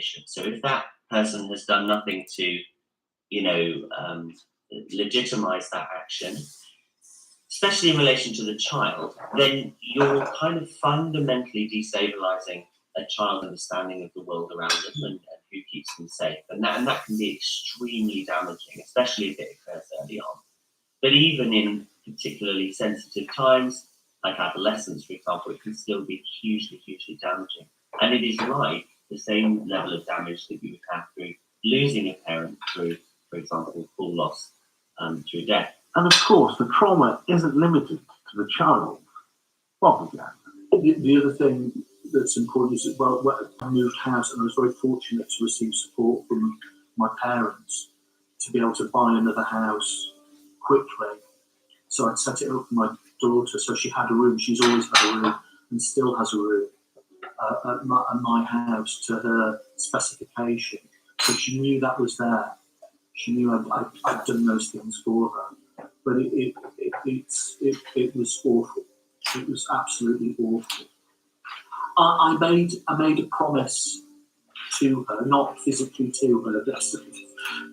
justification. So if that person has done nothing to, legitimize that action, especially in relation to the child, then you're kind of fundamentally destabilizing a child's understanding of the world around them and who keeps them safe. And that can be extremely damaging, especially if it occurs early on. But even in particularly sensitive times, like adolescence, for example, it can still be hugely, hugely damaging. And it is like the same level of damage that you would have through losing a parent through, for example, full loss through death. And of course, the trauma isn't limited to the child. Well, the other thing that's important is that, well, I moved house and I was very fortunate to receive support from my parents to be able to buy another house quickly. So I'd set it up for my daughter, so she had a room. She's always had a room and still has a room at my house to her specification. So she knew that was there. She knew I'd done those things for her. But it was awful. It was absolutely awful. I made a promise to her, not physically to her, but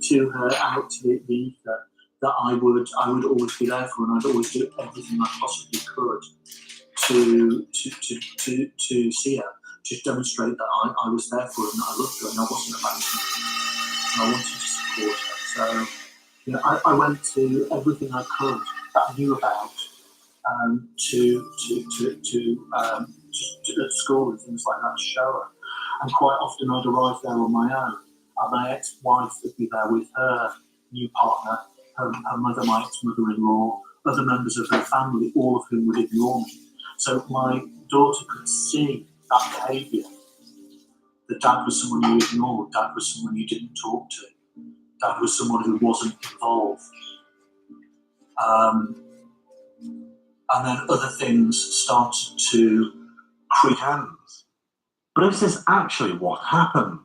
to her out to the ether, that I would always be there for her, and I'd always do everything I possibly could to see her, to demonstrate that I was there for her and that I loved her and I wasn't abandoning her. And I wanted to support her. So I went to everything I could that I knew about to school and things like that to show her. And quite often I'd arrive there on my own, and my ex-wife would be there with her new partner, her mother, my ex-mother-in-law, other members of her family, all of whom would ignore me. So my daughter could see that behaviour. That Dad was someone you ignored, Dad was someone you didn't talk to, Dad was someone who wasn't involved. And then other things started to creep hands. but is this actually what happens?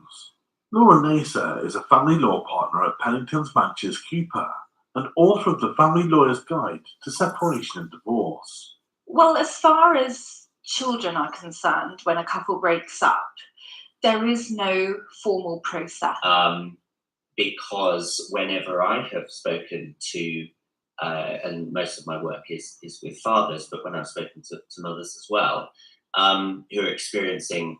Laura Naser is a family law partner at Pennington's Manchester Cooper and author of the Family Lawyer's Guide to Separation and Divorce. Well, as far as children are concerned, when a couple breaks up, there is no formal process. Because whenever I have spoken to, and most of my work is with fathers, but when I've spoken to mothers as well, who are experiencing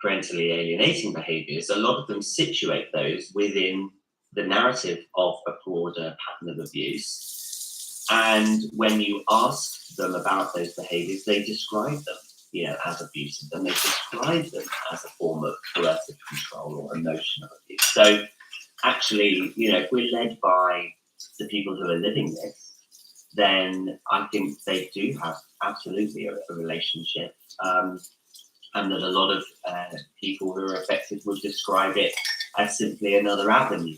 parentally alienating behaviours, a lot of them situate those within the narrative of a broader pattern of abuse. And when you ask them about those behaviours, they describe them, as abusive, and they describe them as a form of coercive control or emotional abuse. So actually, if we're led by the people who are living this, then I think they do have absolutely a relationship. And that a lot of people who are affected would describe it as simply another avenue.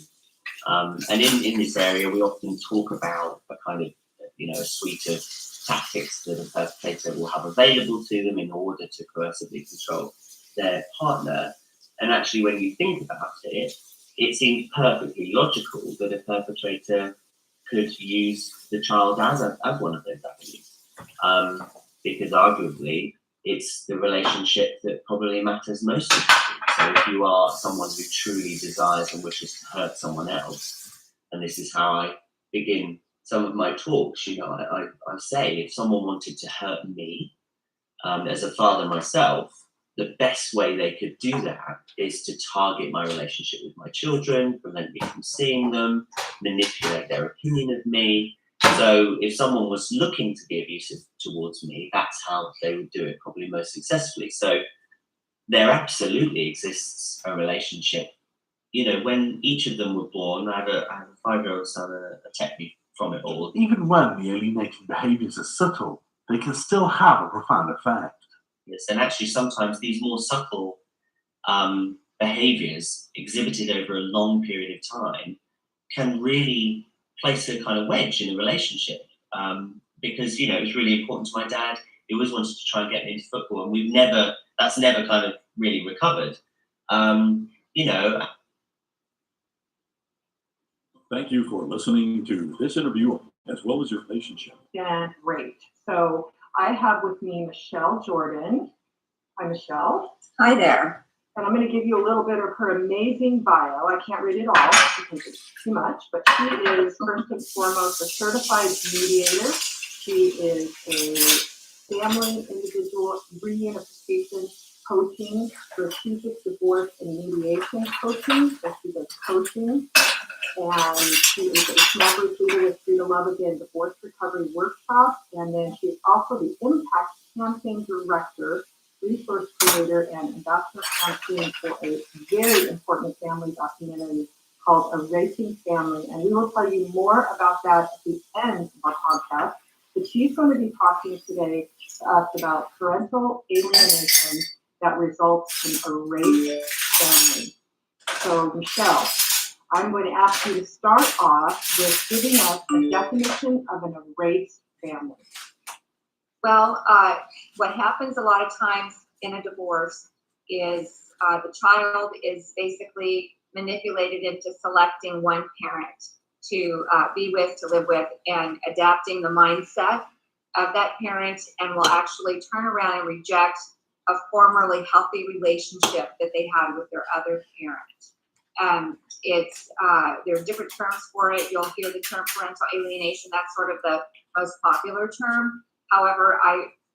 And in this area, we often talk about a kind of, a suite of tactics that a perpetrator will have available to them in order to coercively control their partner. And actually, when you think about it, it seems perfectly logical that a perpetrator could use the child as one of those avenues. Because arguably, it's the relationship that probably matters most to you. So if you are someone who truly desires and wishes to hurt someone else, and this is how I begin some of my talks, I say, if someone wanted to hurt me, as a father myself, the best way they could do that is to target my relationship with my children, prevent me from seeing them, manipulate their opinion of me. So if someone was looking to be abusive towards me, that's how they would do it probably most successfully. So there absolutely exists a relationship. When each of them were born, I have a 5-year-old son, a technique from it all. Even when the alienating behaviours are subtle, they can still have a profound effect. Yes, and actually sometimes these more subtle behaviours exhibited over a long period of time can really place a kind of wedge in a relationship. Because, it was really important to my dad. He always wanted to try and get me into football, and that's never kind of really recovered. Thank you for listening to this interview as well as your relationship. Yeah, great. So I have with me Michelle Jordan. Hi, Michelle. Hi there. And I'm going to give you a little bit of her amazing bio. I can't read it all because it's too much, but she is first and foremost a certified mediator. She is a family individual reunification coaching, strategic divorce and mediation coaching. So she does coaching. And she is a small group leader with Free to Love Again divorce recovery workshop. And then she's also the Impact Campaign Director, resource creator, and ambassador campaign for a very important family documentary called A Racing Family. And we will tell you more about that at the end of our podcast. But she's going to be talking today to us about parental alienation that results in a raised family. So, Michelle, I'm going to ask you to start off with giving us a definition of an erased family. Well, what happens a lot of times in a divorce is the child is basically manipulated into selecting one parent to be with, to live with, and adapting the mindset of that parent, and will actually turn around and reject a formerly healthy relationship that they had with their other parent. There are different terms for it. You'll hear the term parental alienation. That's sort of the most popular term. However,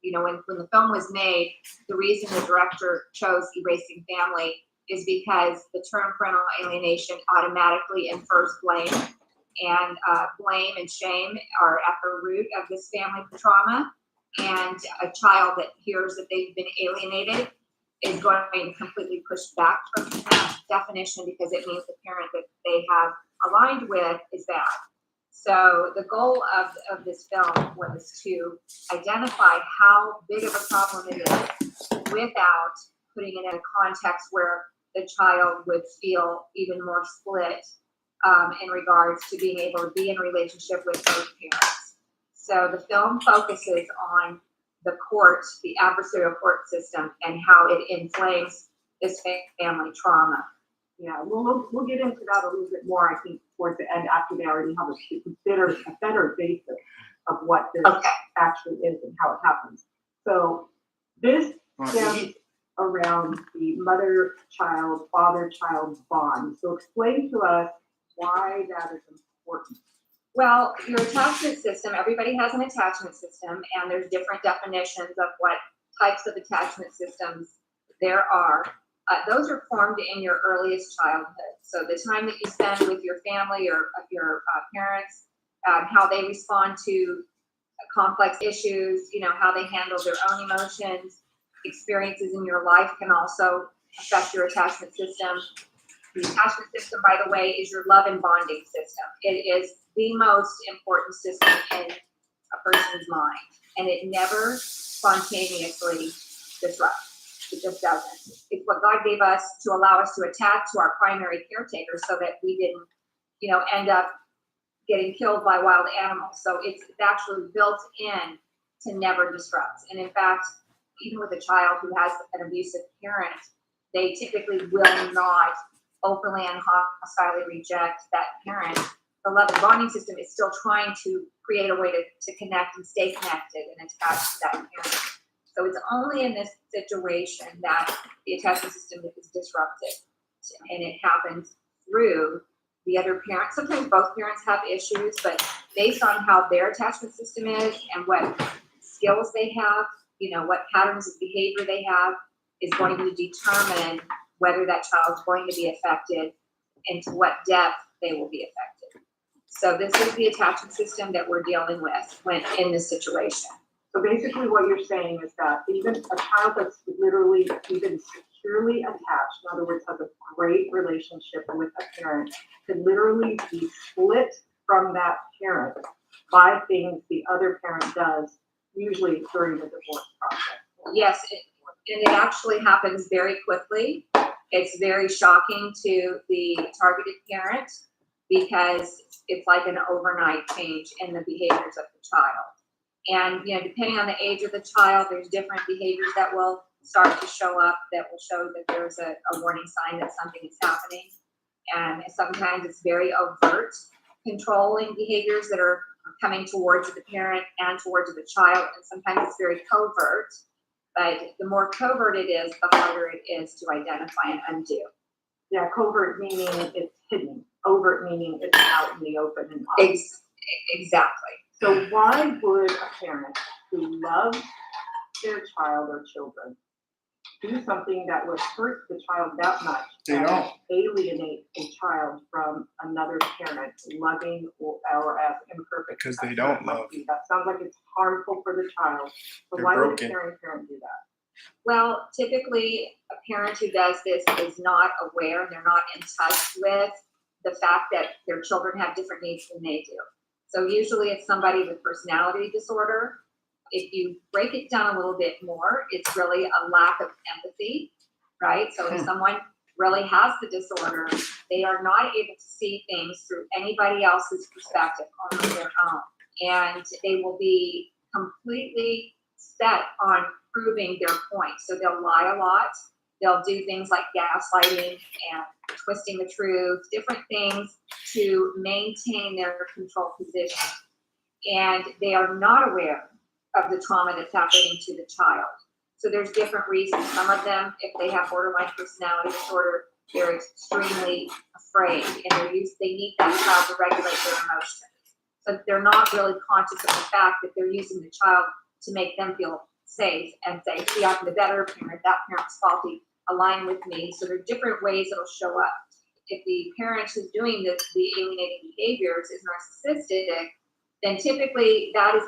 when the film was made, the reason the director chose Erasing Family is because the term parental alienation automatically infers blame, and blame and shame are at the root of this family trauma. And a child that hears that they've been alienated is going to completely push back from that definition, because it means the parent that they have aligned with is bad. So the goal of this film was to identify how big of a problem it is without putting it in a context where the child would feel even more split in regards to being able to be in a relationship with both parents. So the film focuses on the court, the adversarial court system, and how it inflames this family trauma. Yeah, we'll get into that a little bit more, I think, towards the end, after they already have a better basis of what this actually is and how it happens. So this stems around the mother-child, father-child bond. So explain to us why that is important. Well, your attachment system, everybody has an attachment system, and there's different definitions of what types of attachment systems there are. Those are formed in your earliest childhood. So the time that you spend with your family or your parents, how they respond to complex issues, how they handle their own emotions, experiences in your life can also affect your attachment system. The attachment system, by the way, is your love and bonding system. It is the most important system in a person's mind, and it never spontaneously disrupts. It just doesn't. It's what God gave us to allow us to attach to our primary caretaker so that we didn't, end up getting killed by wild animals. So it's actually built in to never disrupt. And in fact, even with a child who has an abusive parent, they typically will not openly and hostilely reject that parent. The love and bonding system is still trying to create a way to connect and stay connected and attached to that parent. So it's only in this situation that the attachment system is disrupted, and it happens through the other parent. Sometimes both parents have issues, but based on how their attachment system is and what skills they have, what patterns of behavior they have, is going to determine whether that child is going to be affected and to what depth they will be affected. So this is the attachment system that we're dealing with when in this situation. So basically what you're saying is that even a child that's literally even securely attached, in other words, has a great relationship with a parent, could literally be split from that parent by things the other parent does, usually during the divorce process. Yes, and it actually happens very quickly. It's very shocking to the targeted parent because it's like an overnight change in the behaviors of the child. And, depending on the age of the child, there's different behaviors that will start to show up that will show that there's a warning sign that something is happening. And sometimes it's very overt, controlling behaviors that are coming towards the parent and towards the child. And sometimes it's very covert. But the more covert it is, the harder it is to identify and undo. Yeah, covert meaning it's hidden. Overt meaning it's out in the open and obvious. Exactly. So why would a parent who loves their child or children do something that would hurt the child that much? They don't. Alienate a child from another parent, loving or as imperfect. Because they as don't that might love. be. That sounds like it's harmful for the child. So They're why broken. would a caring parent do that? Well, typically a parent who does this is not aware, they're not in touch with the fact that their children have different needs than they do. So usually it's somebody with personality disorder. If you break it down a little bit more, it's really a lack of empathy, right? So if someone really has the disorder, they are not able to see things through anybody else's perspective, only their own. And they will be completely set on proving their point. So they'll lie a lot. They'll do things like gaslighting and twisting the truth, different things to maintain their control position. And they are not aware of the trauma that's happening to the child. So there's different reasons. Some of them, if they have borderline personality disorder, they're extremely afraid and they need that child to regulate their emotions. So they're not really conscious of the fact that they're using the child to make them feel safe and say, see, I'm the better parent, that parent's faulty, align with me. So there are different ways it'll show up. If the parent who's doing the alienating behaviors is narcissistic, then typically that is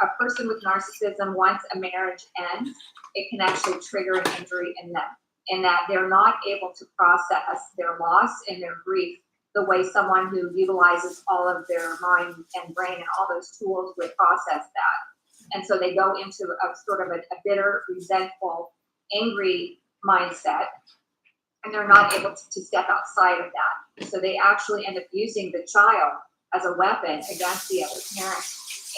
a person with narcissism. Once a marriage ends, it can actually trigger an injury in them, and that they're not able to process their loss and their grief the way someone who utilizes all of their mind and brain and all those tools would process that. And so they go into a sort of a bitter, resentful, angry mindset, and they're not able to step outside of that. So they actually end up using the child as a weapon against the other parent.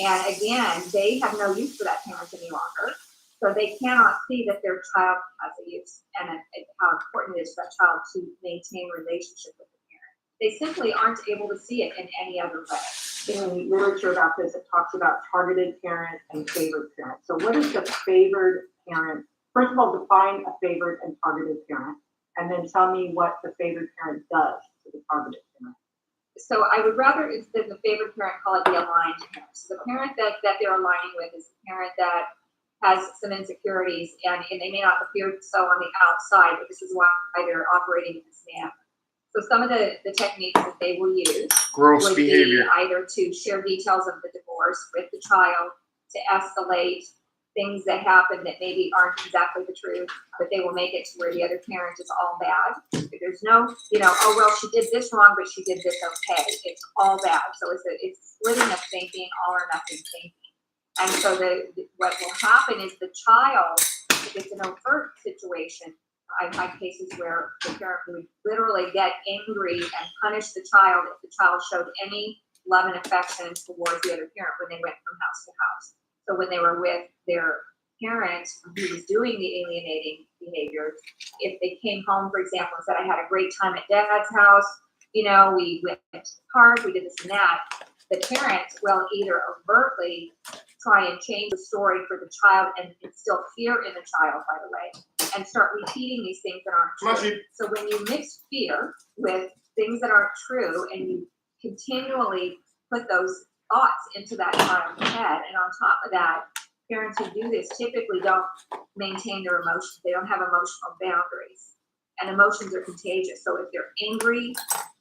And again, they have no use for that parent any longer. So they cannot see that their child has a use and how important it is for that child to maintain a relationship with the parent. They simply aren't able to see it in any other way. In literature about this, it talks about targeted parent and favored parent. So what is the favored parent? First of all, define a favored and targeted parent, and then tell me what the favored parent does to the targeted parent. So I would rather, instead of the favored parent, call it the aligned parent. So the parent that they're aligning with is the parent that has some insecurities, and they may not appear so on the outside, but this is why they're operating in this manner. So some of the techniques that they will use Gross would behavior. be either to share details of the divorce with the child, to escalate things that happen that maybe aren't exactly the truth, but they will make it to where the other parent is all bad. There's no, oh, well, she did this wrong, but she did this okay. It's all bad. So it's splitting of thinking, all or nothing thinking. And so what will happen is the child, if it's an overt situation, I've had cases where the parent would literally get angry and punish the child if the child showed any love and affection towards the other parent when they went from house to house. So when they were with their parent who was doing the alienating behaviors, if they came home, for example, and said, I had a great time at dad's house, we went to the park, we did this and that, the parent will either overtly try and change the story for the child and instill fear in the child, by the way, and start repeating these things that aren't true. So when you mix fear with things that aren't true and you continually put those thoughts into that child's head, and on top of that, parents who do this typically don't maintain their emotions. They don't have emotional boundaries, and emotions are contagious. So if they're angry,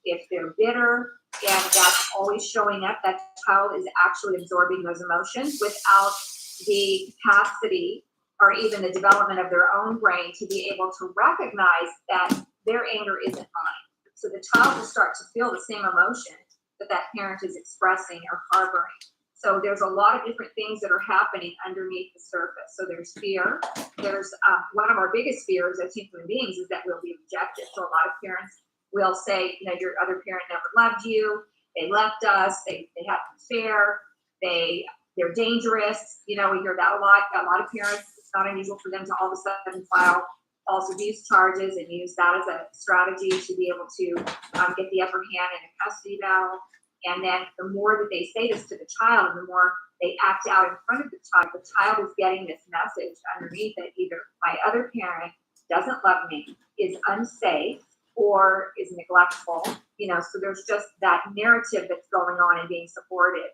if they're bitter, and that's always showing up, that child is actually absorbing those emotions without the capacity or even the development of their own brain to be able to recognize that their anger isn't mine. So the child will start to feel the same emotion that parent is expressing or harboring. So there's a lot of different things that are happening underneath the surface. So there's fear. There's one of our biggest fears as human beings is that we'll be rejected. So a lot of parents will say, your other parent never loved you. They left us. They had an affair. They're dangerous. We hear that a lot. A lot of parents, it's not unusual for them to all of a sudden file false abuse charges and use that as a strategy to be able to get the upper hand in a custody battle. And then the more that they say this to the child, and the more they act out in front of the child is getting this message underneath it. Either my other parent doesn't love me, is unsafe, or is neglectful. So there's just that narrative that's going on and being supported.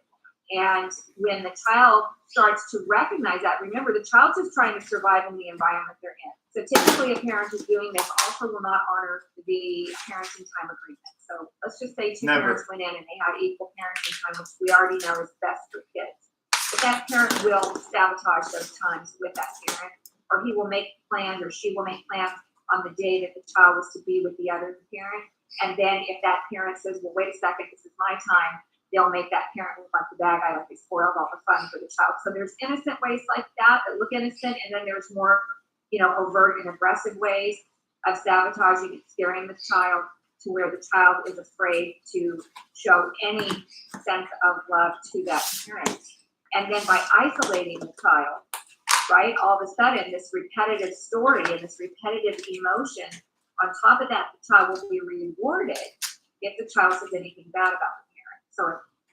And when the child starts to recognize that, remember, the child's just trying to survive in the environment they're in. So typically a parent who's doing this also will not honor the parenting time agreement. So let's just say two parents went in and they had equal parenting time, which we already know is best for kids. But that parent will sabotage those times with that parent, or he will make plans, or she will make plans on the day that the child was to be with the other parent. And then if that parent says, well, wait a second, this is my time, they'll make that parent look like the bad guy, like they spoiled all the fun for the child. So there's innocent ways like that look innocent, and then there's more, overt and aggressive ways of sabotaging and scaring the child to where the child is afraid to show any sense of love to that parent. And then by isolating the child, right, all of a sudden this repetitive story and this repetitive emotion, on top of that, the child will be rewarded if the child says anything bad about the parent. So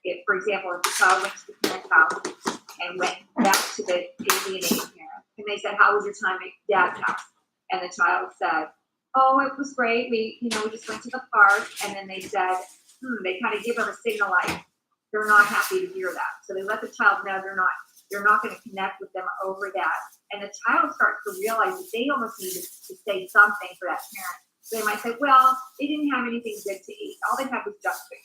if, for example, if the child went to the parent's house and went back to the alienated parent, and they said, how was your time at dad's house? And the child said, oh, it was great. We just went to the park. And then they said, they kind of give them a signal like they're not happy to hear that. So they let the child know you're not going to connect with them over that. And the child starts to realize that they almost need to say something for that parent. So they might say, well, they didn't have anything good to eat. All they had was junk food.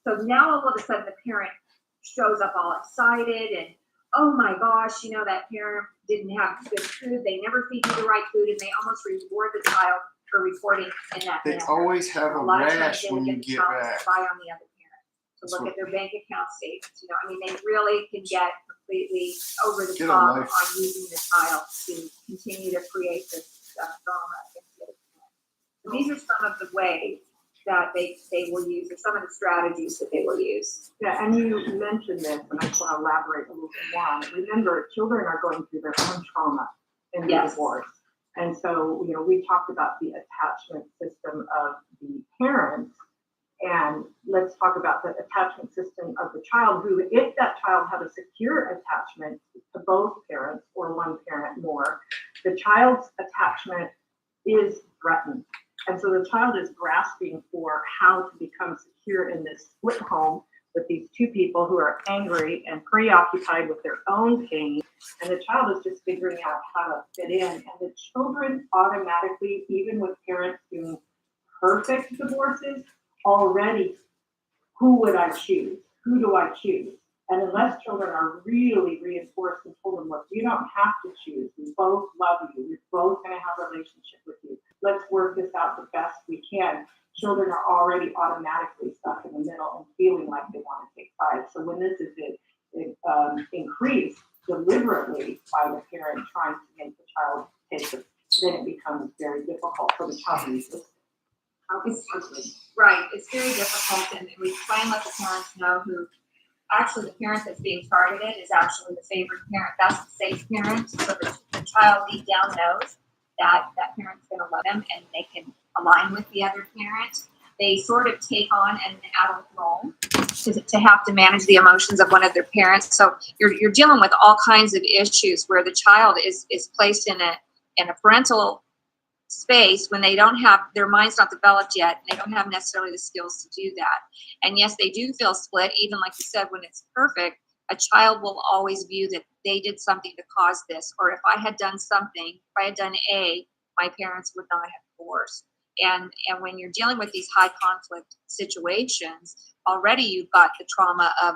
So now all of a sudden the parent shows up all excited and, oh my gosh, that parent didn't have good food. They never feed you the right food, and they almost reward the child for reporting in that They manner. always have a lot of times rash they when would you get the get child to back. spy on the other parent, to That's look what- at their bank account statements. They really can get completely over the Get a top life. on using the child to continue to create this drama against the other parent. So these are some of the ways that they will use, or some of the strategies that they will use. Yeah, and you mentioned this, and I just want to elaborate a little bit more on it. Remember, children are going through their own trauma in the Yes. divorce. And so, we talked about the attachment system of the parents, and let's talk about the attachment system of the child, who, if that child had a secure attachment to both parents or one parent more, the child's attachment is threatened. And so the child is grasping for how to become secure in this split home with these two people who are angry and preoccupied with their own pain. And the child is just figuring out how to fit in. And the children automatically, even with parents doing perfect divorces, already, who would I choose? Who do I choose? And unless children are really reinforced and told them, look, you don't have to choose. We both love you. We're both going to have a relationship with you. Let's work this out the best we can. Children are already automatically stuck in the middle and feeling like they want to take sides. So when this is increased deliberately by the parent trying to make the child take it, then it becomes very difficult for the child resistant. Right, it's very difficult, and we try and let the parents know who. Actually, the parent that's being targeted is actually the favorite parent. That's the safe parent. So the child deep down knows that that parent's going to love them and they can align with the other parent. They sort of take on an adult role to have to manage the emotions of one of their parents. So you're dealing with all kinds of issues where the child is placed in a parental space when they don't have, their mind's not developed yet. They don't have necessarily the skills to do that. And yes, they do feel split, even like you said, when it's perfect. A child will always view that they did something to cause this, or if I had done something, if I had done A, my parents would not have divorced. And when you're dealing with these high conflict situations, already you've got the trauma of,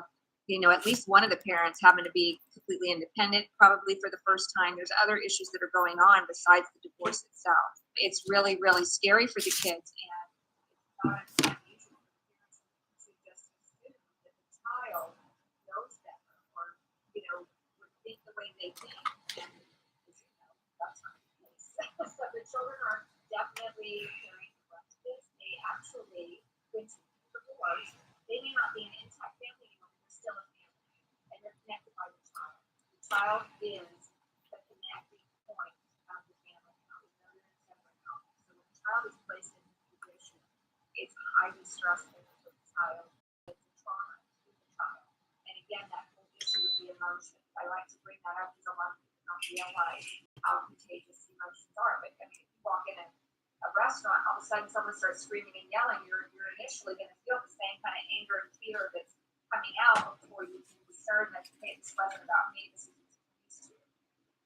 at least one of the parents having to be completely independent, probably for the first time. There's other issues that are going on besides the divorce itself. It's really, really scary for the kids, and it's not unusual for parents to just assume that the child knows better, or would think the way they think, and that's not the case. So the children are definitely carrying the brunt of this. They actually, when divorce, they may not be an intact family anymore, but they're still a family, and they're connected by the child. The child is the connecting point of the family. So when the child is placed in this position, it's highly stressful for the child. It's a trauma again, that whole issue with the emotions. I like to bring that up because a lot of people don't realize how contagious emotions are. But I mean, if you walk in a restaurant, all of a sudden someone starts screaming and yelling, you're initially going to feel the same kind of anger and fear that's coming out before you can discern that, hey, this wasn't about me, this is used to.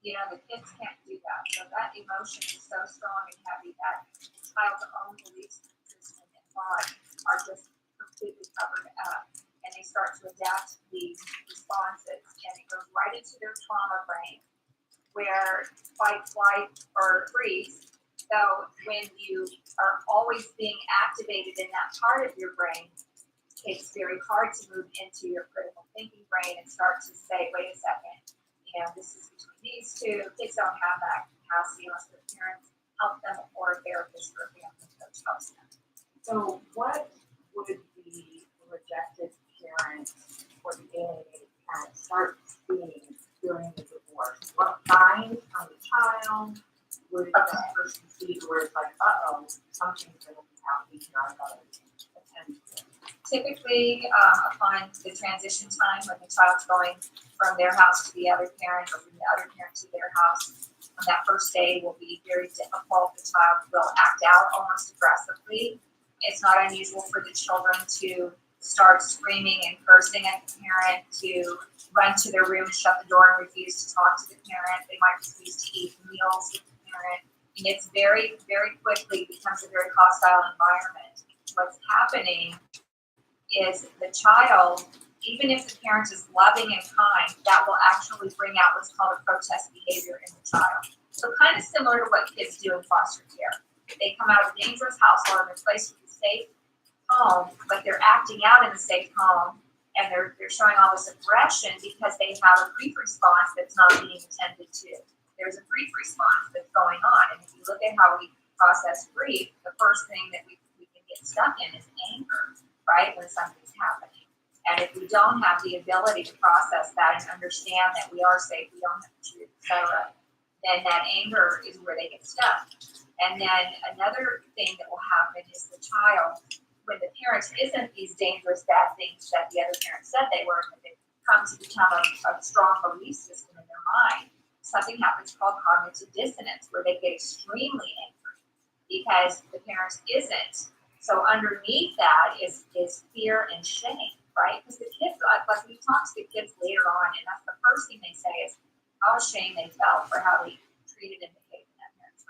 You know, the kids can't do that. So that emotion is so strong and heavy that the child's own beliefs system and thought are just completely covered up. And they start to adapt these responses, and it goes right into their trauma brain, where fight, flight, or freeze. So when you are always being activated in that part of your brain, it's very hard to move into your critical thinking brain and start to say, wait a second, you know, this is between these two. Kids don't have that capacity unless their parents help them or a therapist or a family coach helps them. So what would the rejected parent or the alienated parent start seeing during the divorce? What signs on the child would that person see where it's like, something's going to be happening here, I gotta attend to it? Typically, upon the transition time, when the child's going from their house to the other parent or from the other parent to their house, on that first day will be very difficult. The child will act out almost aggressively. It's not unusual for the children to start screaming and cursing at the parent, to run to their room, shut the door, and refuse to talk to the parent. They might refuse to eat meals with the parent. And it's very, very quickly becomes a very hostile environment. What's happening is the child, even if the parent is loving and kind, that will actually bring out what's called a protest behavior in the child. So kind of similar to what kids do in foster care. They come out of a dangerous household and they're placed with a safe home, but they're acting out in a safe home, and they're showing all this aggression because they have a grief response that's not being attended to. There's a grief response that's going on, and if you look at how we process grief, the first thing that we can get stuck in is anger, right, when something's happening. And if we don't have the ability to process that and understand that we are safe, we don't have to choose, etc., then that anger is where they get stuck. And then another thing that will happen is the child, when the parent isn't these dangerous bad things that the other parent said they were, and they come to become a strong belief system in their mind, something happens called cognitive dissonance, where they get extremely angry because the parent isn't. So underneath that is fear and shame, right? Because the kids, like we talk to the kids later on, and that's the first thing they say is how ashamed they felt for how they treated and behaved in that parent's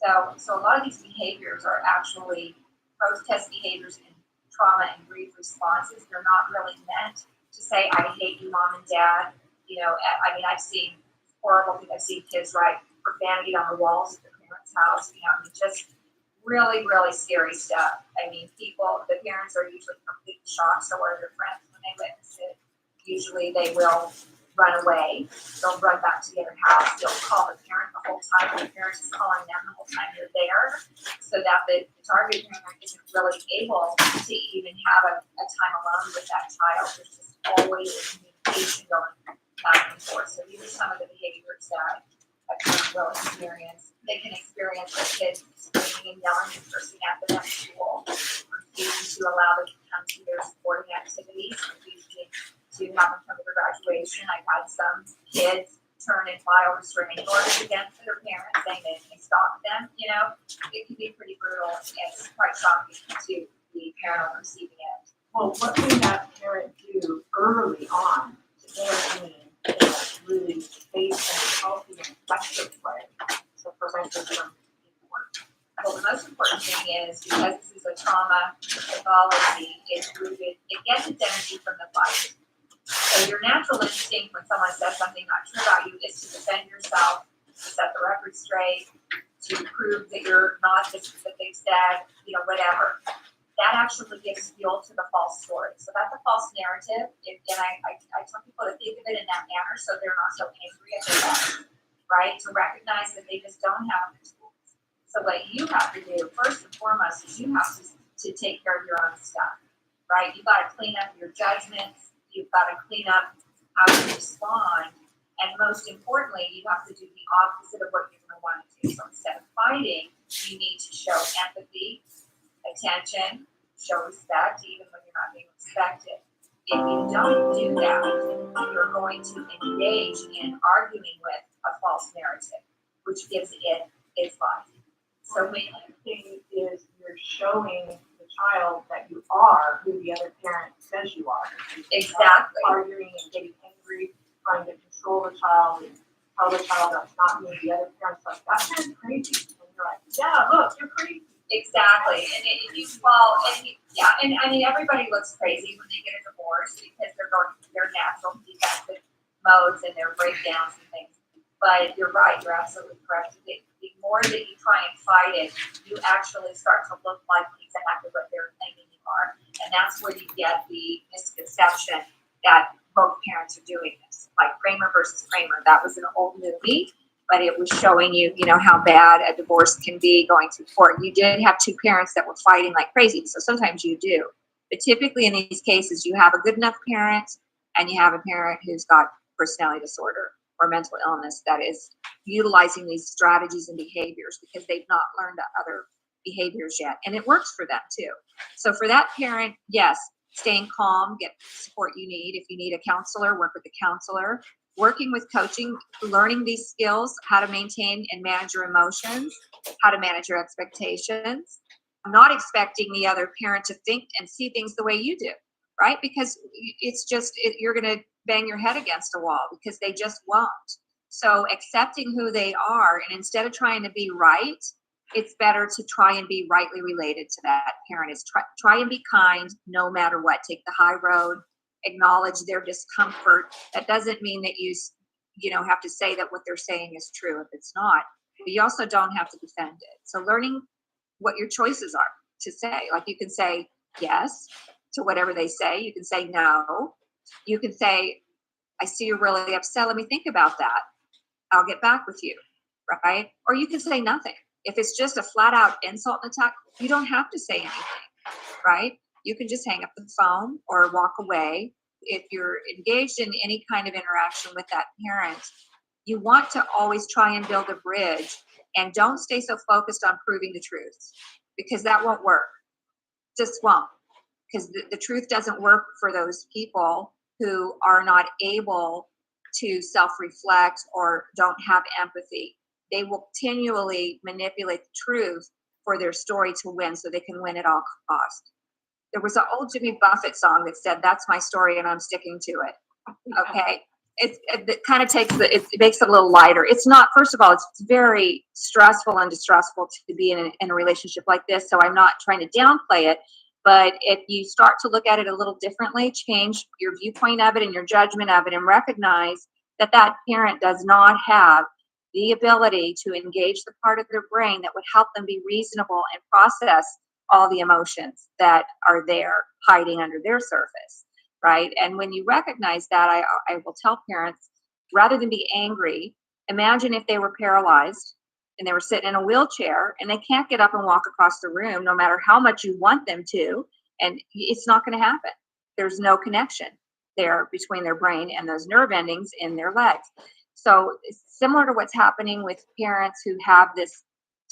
home. So a lot of these behaviors are actually protest behaviors and trauma and grief responses. They're not really meant to say, I hate you, mom and dad. You know, I mean, I've seen horrible things. I've seen kids write profanity on the walls at their parents' house. You know, I mean, just really, really scary stuff. I mean, the parents are usually completely shocked. So are their friends when they witness it. Usually they will run away. They'll run back to the other house. They'll call the parent the whole time. The parent is calling them the whole time they're there, so that the target parent isn't really able to even have a time alone with that child. There's just always communication going back and forth. So these are some of the behaviors that a parent will experience. They can experience the kids screaming and yelling and cursing at them at school, refusing to allow them to come to their sporting activities, refusing to have them come to their graduation. I've had some kids turn and file restraining orders against their parents, saying that they stopped them. You know, it can be pretty brutal. It's quite shocking to the parent on the receiving end. Well, what can that parent do early on to intervene in a really safe and healthy and effective way to prevent it from being worse? Well, the most important thing is, because this is a trauma pathology, it gets its energy from the body. So your natural instinct when someone says something not true about you is to defend yourself, to set the record straight, to prove that you're not just that they've said, you know, whatever. That actually gives fuel to the false story. So that's a false narrative. And I tell people to think of it in that manner so they're not so angry at themselves, right? To recognize that they just don't have the tools. So what you have to do, first and foremost, is you have to take care of your own stuff, right? You've got to clean up your judgments. You've got to clean up how you respond. And most importantly, you have to do the opposite of what you're going to want to do. So instead of fighting, you need to show empathy, attention, show respect, even when you're not being respected. If you don't do that, you're going to engage in arguing with a false narrative, which gives it its life. So the thing is, you're showing the child that you are who the other parent says you are. Exactly. Arguing and getting angry, trying to control the child and tell the child that's not me. The other parent's like, that parent's crazy. And you're like, yeah, look, you're crazy. Exactly. And and I mean, everybody looks crazy when they get a divorce because they're going through their natural defective modes and their breakdowns and things. But you're right, you're absolutely correct. The more that you try and fight it, you actually start to look like exactly what they're thinking you are. And that's where you get the misconception that both parents are doing this. Like Kramer versus Kramer, that was an old movie, but it was showing you, how bad a divorce can be going to court. You did have two parents that were fighting like crazy, so sometimes you do. But typically in these cases, you have a good enough parent and you have a parent who's got personality disorder or mental illness that is utilizing these strategies and behaviors because they've not learned other behaviors yet. And it works for them too. So for that parent, yes, staying calm, get the support you need. If you need a counselor, work with a counselor. Working with coaching, learning these skills, how to maintain and manage your emotions, how to manage your expectations, not expecting the other parent to think and see things the way you do, right? Because it's just, you're going to bang your head against a wall because they just won't. So accepting who they are, and instead of trying to be right, it's better to try and be rightly related to that parent. Is try and be kind no matter what. Take the high road. Acknowledge their discomfort. That doesn't mean that you have to say that what they're saying is true if it's not, but you also don't have to defend it. So learning what your choices are to say, like you can say yes to whatever they say. You can say no. You can say, I see you're really upset. Let me think about that. I'll get back with you, right? Or you can say nothing. If it's just a flat out insult and attack, you don't have to say anything, right? You can just hang up the phone or walk away. If you're engaged in any kind of interaction with that parent, you want to always try and build a bridge, and don't stay so focused on proving the truth because that won't work. Just won't, because the truth doesn't work for those people who are not able to self-reflect or don't have empathy. They will continually manipulate the truth for their story to win so they can win at all costs. There was an old Jimmy Buffett song that said, that's my story and I'm sticking to it. Okay. It kind of it makes it a little lighter. It's not, first of all, it's very stressful and distressful to be in a relationship like this. So I'm not trying to downplay it, but if you start to look at it a little differently, change your viewpoint of it and your judgment of it, and recognize that that parent does not have the ability to engage the part of their brain that would help them be reasonable and process all the emotions that are there hiding under their surface, right? And when you recognize that, I will tell parents, rather than be angry, imagine if they were paralyzed and they were sitting in a wheelchair and they can't get up and walk across the room no matter how much you want them to, and it's not going to happen. There's no connection there between their brain and those nerve endings in their legs. So it's similar to what's happening with parents who have this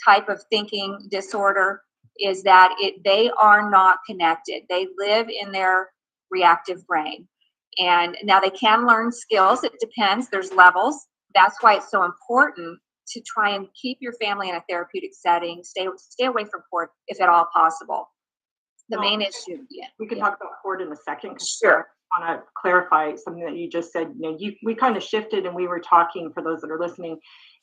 type of thinking disorder, is that they are not connected. They live in their reactive brain. And now they can learn skills. It depends. There's levels. That's why it's so important to try and keep your family in a therapeutic setting. Stay away from court if at all possible. The main issue. Yeah. We can talk about court in a second. Sure. I want to clarify something that you just said. We kind of shifted, and we were talking, for those that are listening,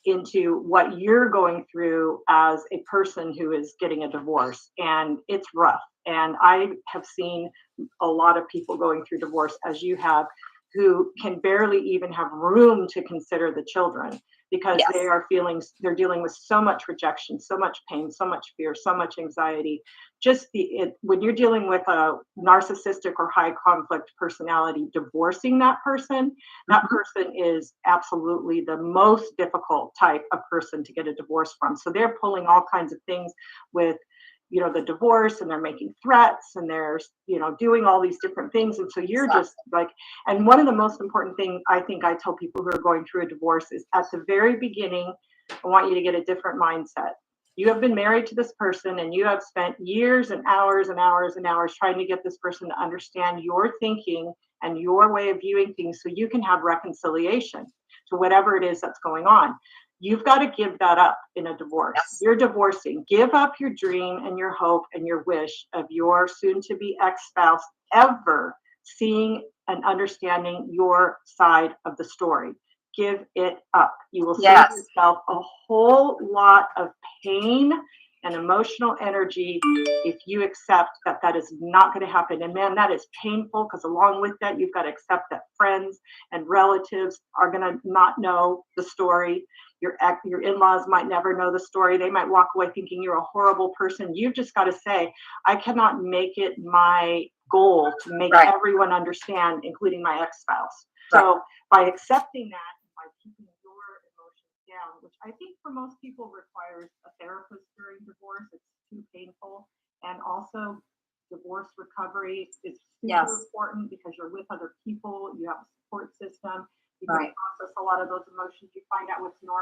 into what you're going through as a person who is getting a divorce, and it's rough. And I have seen a lot of people going through divorce, as you have, who can barely even have room to consider the children because Yes. they're dealing with so much rejection, so much pain, so much fear, so much anxiety. When you're dealing with a narcissistic or high conflict personality, divorcing that person is absolutely the most difficult type of person to get a divorce from. So they're pulling all kinds of things with the divorce, and they're making threats, and they're doing all these different things. And so you're just like, and one of the most important thing I think I tell people who are going through a divorce is, at the very beginning, I want you to get a different mindset. You have been married to this person and you have spent years and hours and hours and hours trying to get this person to understand your thinking and your way of viewing things so you can have reconciliation to whatever it is that's going on. You've got to give that up in a divorce. Yes. You're divorcing. Give up your dream and your hope and your wish of your soon-to-be ex-spouse ever seeing and understanding your side of the story. Give it up. You will save yourself a whole lot of pain and emotional energy if you accept that that is not going to happen. And man, that is painful, because along with that, you've got to accept that friends and relatives are going to not know the story. Your in-laws might never know the story. They might walk away thinking you're a horrible person. You've just got to say, I cannot make it my goal to make everyone understand, including my ex-spouse. So by accepting that, by keeping your emotions down, which I think for most people requires a therapist during divorce, it's too painful. And also divorce recovery is super important because you're with other people, you have a support system, you can process a lot of those emotions, you find out what's normal.